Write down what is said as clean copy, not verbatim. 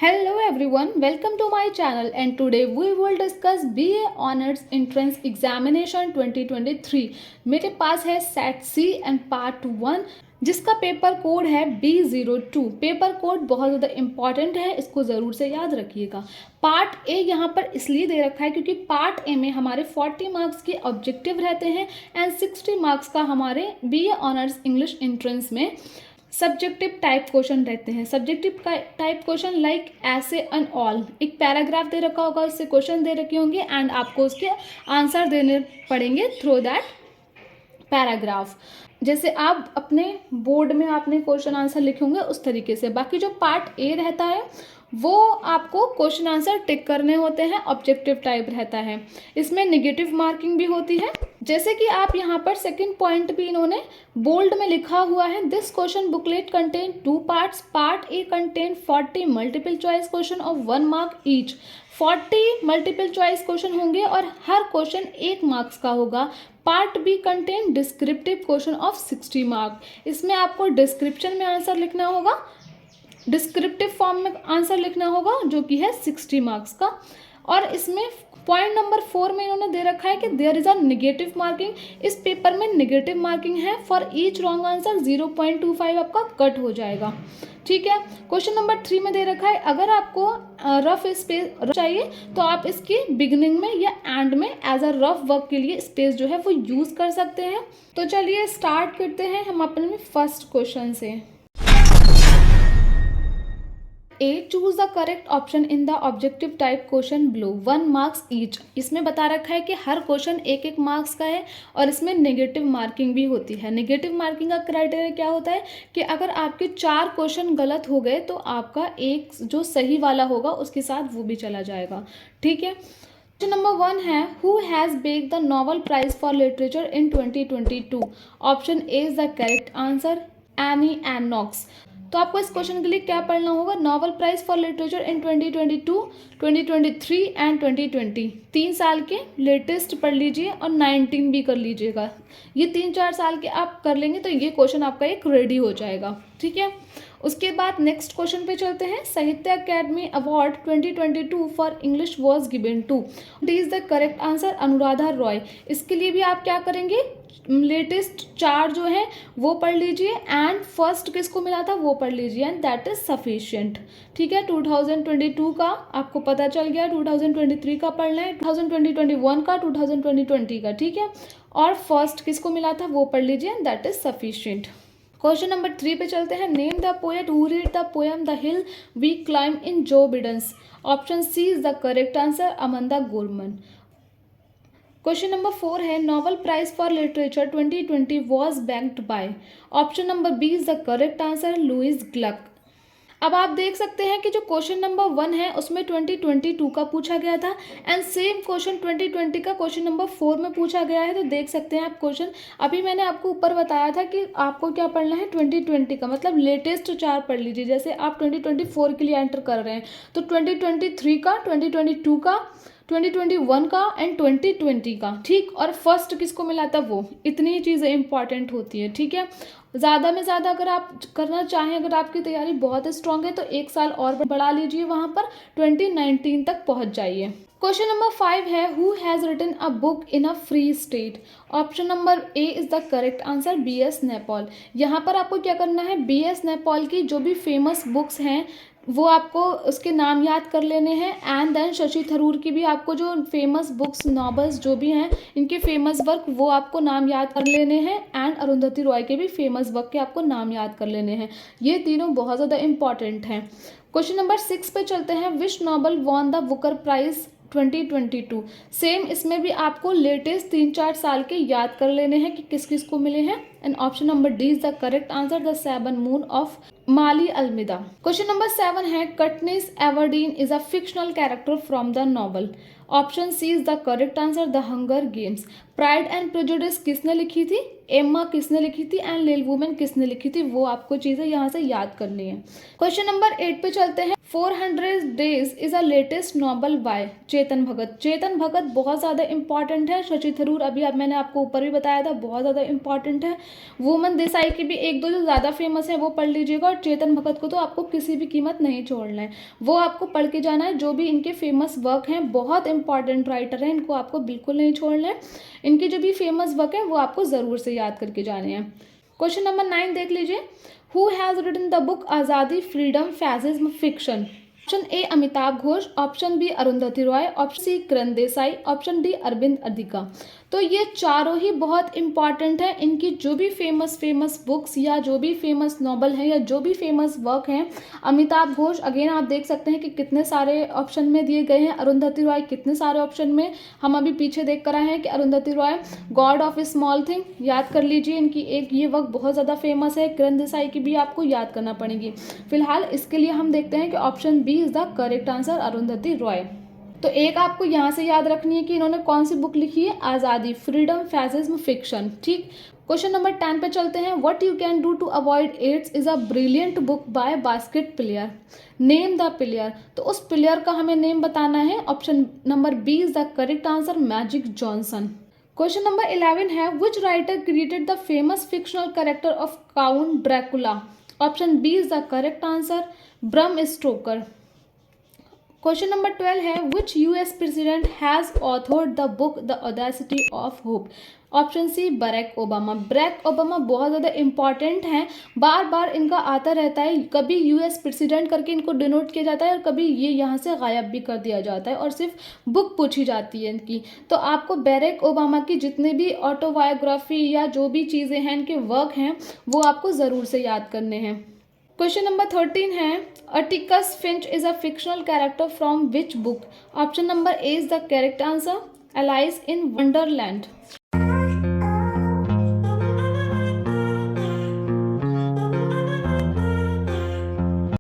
Hello everyone, welcome to my channel and today we will discuss BA Honors Entrance Examination 2023। मेरे पास है set C and part 1 जिसका paper code है B02। Paper code बहुत ज़्यादा important है, इसको ज़रूर से याद रखिएगा। पार्ट ए यहाँ पर इसलिए दे रखा है क्योंकि पार्ट ए में हमारे 40 मार्क्स के ऑब्जेक्टिव रहते हैं एंड 60 मार्क्स का हमारे BA ऑनर्स इंग्लिश एंट्रेंस में सब्जेक्टिव टाइप क्वेश्चन रहते हैं। सब्जेक्टिव टाइप क्वेश्चन लाइक ऐसे एंड ऑल, एक पैराग्राफ दे रखा होगा, उससे क्वेश्चन दे रखे होंगे एंड आपको उसके आंसर देने पड़ेंगे थ्रू दैट पैराग्राफ। जैसे आप अपने बोर्ड में आपने क्वेश्चन आंसर लिखे होंगे उस तरीके से। बाकी जो पार्ट ए रहता है वो आपको क्वेश्चन आंसर टिक करने होते हैं, ऑब्जेक्टिव टाइप रहता है। इसमें नेगेटिव मार्किंग भी होती है, जैसे कि आप यहाँ पर सेकंड पॉइंट भी इन्होंने बोल्ड में लिखा हुआ है। दिस क्वेश्चन बुकलेट कंटेन 2 पार्ट्स। Part A contain 40 multiple choice question of 1 mark each. 40 multiple choice question होंगे और हर क्वेश्चन 1 मार्क्स का होगा। Part B contain descriptive question of 60 mark. इसमें आपको डिस्क्रिप्शन में आंसर लिखना होगा, डिस्क्रिप्टिव फॉर्म में आंसर लिखना होगा जो कि है 60 मार्क्स का। और इसमें पॉइंट नंबर 4 में इन्होंने दे रखा है कि there is a negative marking. इस पेपर में नेगेटिव मार्किंग है, फॉर ईच रॉन्ग आंसर 0.25 आपका कट हो जाएगा। ठीक है। क्वेश्चन नंबर 3 में दे रखा है अगर आपको रफ स्पेस चाहिए तो आप इसकी बिगिनिंग में या एंड में एज अ रफ वर्क के लिए स्पेस जो है वो यूज कर सकते हैं। तो चलिए स्टार्ट करते हैं हम अपने फर्स्ट क्वेश्चन से। A, choose the correct option in the objective type question below 1 marks each. इसमें बता रखा है कि हर क्वेश्चन 1-1 मार्क्स का है और इसमें नेगेटिव मार्किंग भी होती है। नेगेटिव मार्किंग का क्राइटेरिया क्या होता है कि अगर आपके 4 क्वेश्चन गलत हो गए तो आपका एक जो सही वाला होगा उसके साथ वो भी चला जाएगा। ठीक है। क्वेश्चन नंबर 1 है who has bake the Nobel prize for literature in 2022। Option A is the correct answer, Annie and Knox. तो आपको इस क्वेश्चन के लिए क्या पढ़ना होगा, Nobel prize for literature in 2022, 2023 and 2020। 3 साल के लेटेस्ट पढ़ लीजिए और 19 भी कर लीजिएगा। ये 3-4 साल के आप कर लेंगे तो ये क्वेश्चन आपका एक रेडी हो जाएगा। ठीक है। उसके बाद नेक्स्ट क्वेश्चन पे चलते हैं। Sahitya Akademi award 2022 for English was given to. D is the correct answer, Anuradha Roy. इसके लिए भी आप क्या करेंगे, लेटेस्ट 4 जो है वो पढ़ लीजिए एंड फर्स्ट किसको मिला था वो पढ़ लीजिए एंड दैट इज सफिशिएंट। ठीक है। 2022 का आपको पता चल गया, 2023 का पढ़ना है, 2021 का, 2020 का। ठीक है। और फर्स्ट किसको मिला था वो पढ़ लीजिए and that is sufficient. Question number 3 पे चलते हैं। Name the poet who read the poem the hill we climb in Joe Biden's. Option C is the correct answer, Amanda Gorman. Question number 4 है Nobel prize for literature 2020 was bagged by. Option number B is the correct answer, Louise Gluck. अब आप देख सकते हैं कि जो question number 1 है उसमें 2022 का पूछा गया था एंड सेम क्वेश्चन 2020 का क्वेश्चन नंबर 4 में पूछा गया है। तो देख सकते हैं आप क्वेश्चन, अभी मैंने आपको ऊपर बताया था कि आपको क्या पढ़ना है 2020 का, मतलब लेटेस्ट 4 पढ़ लीजिए। जैसे आप 2024 के लिए एंटर कर रहे हैं तो 2023 का, 2022 का, 2021 का एंड 2020 का। ठीक। और फर्स्ट किसको मिला था वो, इतनी ही चीज़ें इंपॉर्टेंट होती है। ठीक है। ज़्यादा में ज़्यादा अगर आप करना चाहें, अगर आपकी तैयारी बहुत स्ट्रांग है तो 1 साल और बढ़ा लीजिए, वहाँ पर 2019 तक पहुँच जाइए। क्वेश्चन नंबर 5 है who has written a book in a free state. Option number A is the correct answer, BS Naipaul. यहाँ पर आपको क्या करना है, BS नैपॉल की जो भी फेमस बुक्स हैं वो आपको उसके नाम याद कर लेने हैं एंड देन शशि थरूर की भी आपको जो फेमस बुक्स, नॉवेल्स जो भी हैं इनके फेमस वर्क वो आपको नाम याद कर लेने हैं एंड अरुंधति रॉय के भी फेमस वर्क के आपको नाम याद कर लेने हैं। ये तीनों बहुत ज़्यादा इंपॉर्टेंट हैं। क्वेश्चन नंबर 6 पे चलते हैं। Which Nobel won the Booker prize 2022। Same इसमें भी आपको लेटेस्ट 3-4 साल के याद कर लेने हैं कि किस किस को मिले हैं and option number D is the correct answer, the 7 moon of Maali Almeida. Question number 7 है Katniss Everdeen is a fictional character from the novel. Option C is the correct answer, the hunger games. Pride and prejudice किसने लिखी थी, Emma किसने लिखी थी, and little women किसने लिखी थी, वो आपको चीजें यहाँ से याद करनी है। क्वेश्चन नंबर 8 पे चलते हैं। 400 days is a latest novel by Chetan Bhagat. Chetan Bhagat बहुत ज्यादा इंपॉर्टेंट है। शशि थरूर अभी अब मैंने आपको ऊपर भी बताया था, बहुत ज्यादा इंपॉर्टेंट है। वुमन देसाई की भी एक दो जो ज्यादा फेमस है वो पढ़ लीजिएगा, और चेतन भगत को तो आपको किसी भी कीमत नहीं छोड़ना है, वो आपको पढ़ के जाना है। जो भी इनके फेमस वर्क हैं, बहुत इंपॉर्टेंट राइटर हैं, इनको आपको बिल्कुल नहीं छोड़ना है। इनकी जो भी फेमस वर्क है वो आपको जरूर से याद करके जाने हैं। क्वेश्चन नंबर 9 देख लीजिए। Who has written the book Azadi freedom fascism fiction. Option A Amitav Ghosh, option B Arundhati Roy, option C Kiran Desai, option D Aravind Adiga. तो ये चारों ही बहुत इंपॉर्टेंट है। इनकी जो भी फेमस बुक्स या जो भी फेमस नॉवल हैं या जो भी फेमस वर्क हैं, अमिताभ घोष अगेन आप देख सकते हैं कि कितने सारे ऑप्शन में दिए गए हैं, अरुंधति रॉय कितने सारे ऑप्शन में। हम अभी पीछे देख कर आए हैं कि Arundhati Roy God of A small thing, याद कर लीजिए इनकी एक ये वर्क बहुत ज़्यादा फेमस है। किरण देसाई की भी आपको याद करना पड़ेगी। फिलहाल इसके लिए हम देखते हैं कि option B is the correct answer, Arundhati Roy. तो एक आपको यहाँ से याद रखनी है कि इन्होंने कौन सी बुक लिखी है, आज़ादी फ्रीडम फैसिज्म फिक्शन। ठीक, क्वेश्चन नंबर 10 पे चलते हैं। What you can do to avoid AIDS is a brilliant book by basket player, name the player. तो उस प्लेयर का हमें नेम बताना है। Option number B is the correct answer, Magic Johnson. Question number 11 है, which writer created the famous fictional character of count Dracula. Option B is the correct answer, Bram Stoker. Question number 12 है, which US president has authored the book the audacity of hope. Option C Barack Obama. Barack Obama बहुत ज़्यादा important हैं, बार बार इनका आता रहता है। कभी US president करके इनको डिनोट किया जाता है और कभी ये यहाँ से गायब भी कर दिया जाता है और सिर्फ बुक पूछी जाती है इनकी। तो आपको बरैक ओबामा की जितने भी ऑटोबायोग्राफी या जो भी चीज़ें हैं, इनके वर्क हैं, वो आपको ज़रूर से याद करने हैं। क्वेश्चन नंबर 13 है, Atticus Finch is a fictional character from which book. Option number A is the correct answer, Alice in Wonderland.